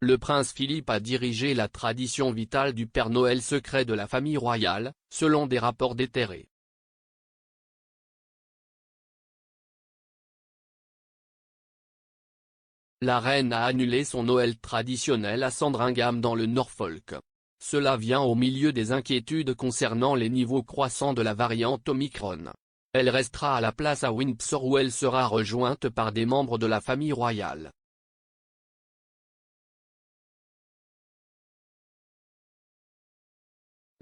le prince Philippe a dirigé la tradition vitale du Père Noël secret de la famille royale, selon des rapports déterrés. La reine a annulé son Noël traditionnel à Sandringham dans le Norfolk. Cela vient au milieu des inquiétudes concernant les niveaux croissants de la variante Omicron. Elle restera à la place à Windsor où elle sera rejointe par des membres de la famille royale.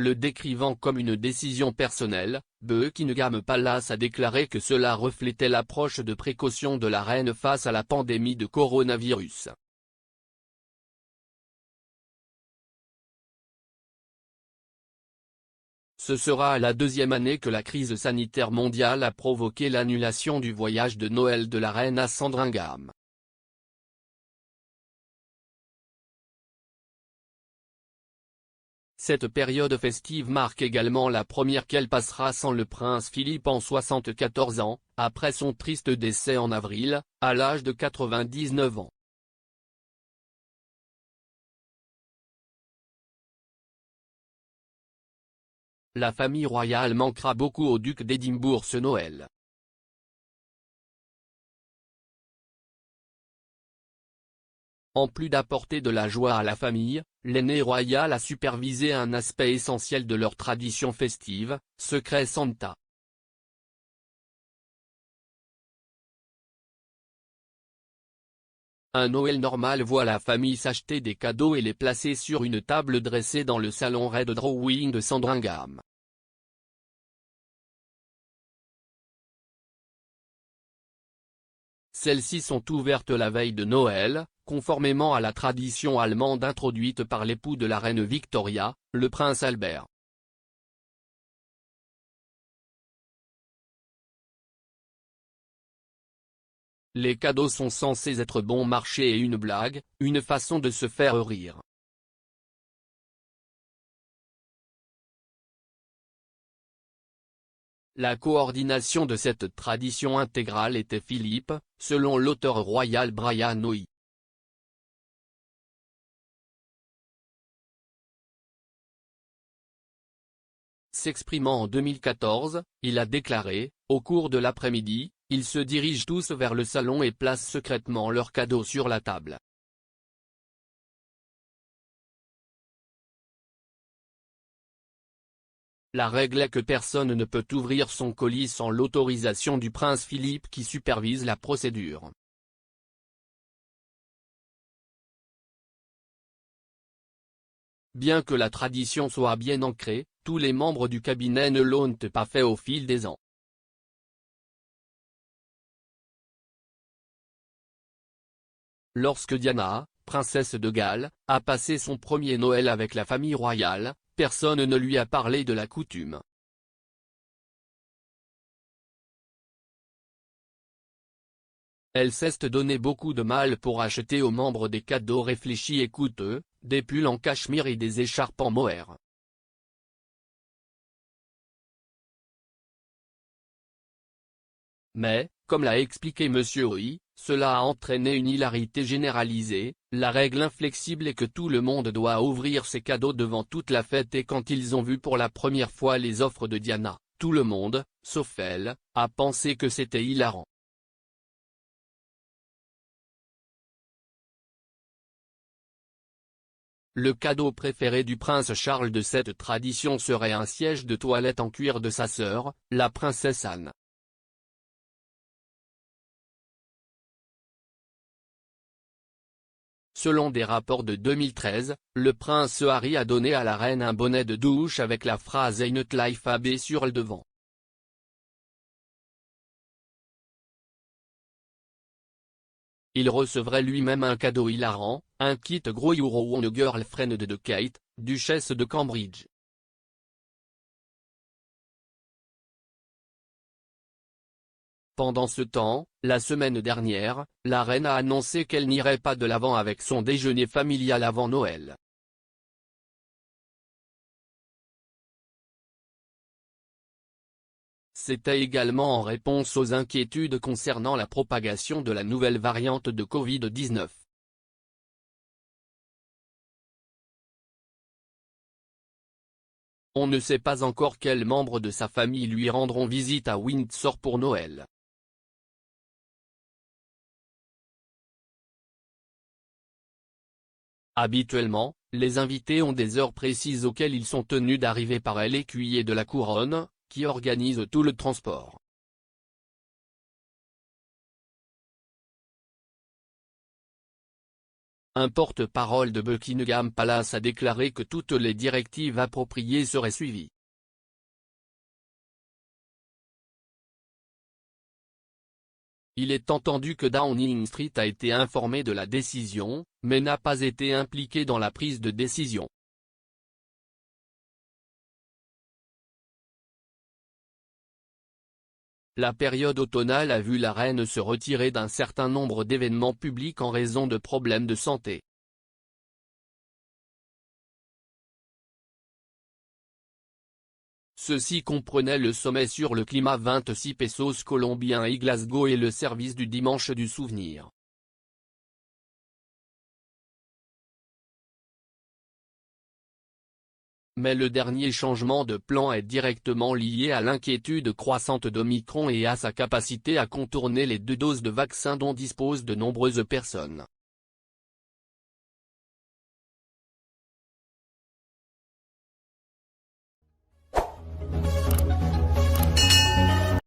Le décrivant comme une décision personnelle, Buckingham Palace a déclaré que cela reflétait l'approche de précaution de la reine face à la pandémie de coronavirus. Ce sera la deuxième année que la crise sanitaire mondiale a provoqué l'annulation du voyage de Noël de la reine à Sandringham. Cette période festive marque également la première qu'elle passera sans le prince Philippe en 74 ans, après son triste décès en avril, à l'âge de 99 ans. La famille royale manquera beaucoup au duc d'Édimbourg ce Noël. En plus d'apporter de la joie à la famille, l'aîné royal a supervisé un aspect essentiel de leur tradition festive, Secret Santa. Un Noël normal voit la famille s'acheter des cadeaux et les placer sur une table dressée dans le salon Red Drawing de Sandringham. Celles-ci sont ouvertes la veille de Noël, conformément à la tradition allemande introduite par l'époux de la reine Victoria, le prince Albert. Les cadeaux sont censés être bon marché et une blague, une façon de se faire rire. La coordination de cette tradition intégrale était Philippe, selon l'auteur royal Brian Noy. S'exprimant en 2014, il a déclaré, au cours de l'après-midi, ils se dirigent tous vers le salon et placent secrètement leurs cadeaux sur la table. La règle est que personne ne peut ouvrir son colis sans l'autorisation du prince Philippe qui supervise la procédure. Bien que la tradition soit bien ancrée, tous les membres du cabinet ne l'ont pas fait au fil des ans. Lorsque Diana, princesse de Galles, a passé son premier Noël avec la famille royale, personne ne lui a parlé de la coutume. Elle s'est donné beaucoup de mal pour acheter aux membres des cadeaux réfléchis et coûteux, des pulls en cachemire et des écharpes en mohair. Mais, comme l'a expliqué Monsieur Oi, cela a entraîné une hilarité généralisée. La règle inflexible est que tout le monde doit ouvrir ses cadeaux devant toute la fête et quand ils ont vu pour la première fois les offres de Diana, tout le monde, sauf elle, a pensé que c'était hilarant. Le cadeau préféré du prince Charles de cette tradition serait un siège de toilette en cuir de sa sœur, la princesse Anne. Selon des rapports de 2013, le prince Harry a donné à la reine un bonnet de douche avec la phrase Ain't Life AB sur le devant. Il recevrait lui-même un cadeau hilarant, un kit Grow Your Own Girlfriend de Kate, duchesse de Cambridge. Pendant ce temps, la semaine dernière, la reine a annoncé qu'elle n'irait pas de l'avant avec son déjeuner familial avant Noël. C'était également en réponse aux inquiétudes concernant la propagation de la nouvelle variante de Covid-19. On ne sait pas encore quels membres de sa famille lui rendront visite à Windsor pour Noël. Habituellement, les invités ont des heures précises auxquelles ils sont tenus d'arriver par l'écuyer de la couronne, qui organise tout le transport. Un porte-parole de Buckingham Palace a déclaré que toutes les directives appropriées seraient suivies. Il est entendu que Downing Street a été informé de la décision, mais n'a pas été impliqué dans la prise de décision. La période automnale a vu la reine se retirer d'un certain nombre d'événements publics en raison de problèmes de santé. Ceci comprenait le sommet sur le climat 26 pesos colombiens à Glasgow et le service du dimanche du souvenir. Mais le dernier changement de plan est directement lié à l'inquiétude croissante d'Omicron et à sa capacité à contourner les 2 doses de vaccin dont disposent de nombreuses personnes.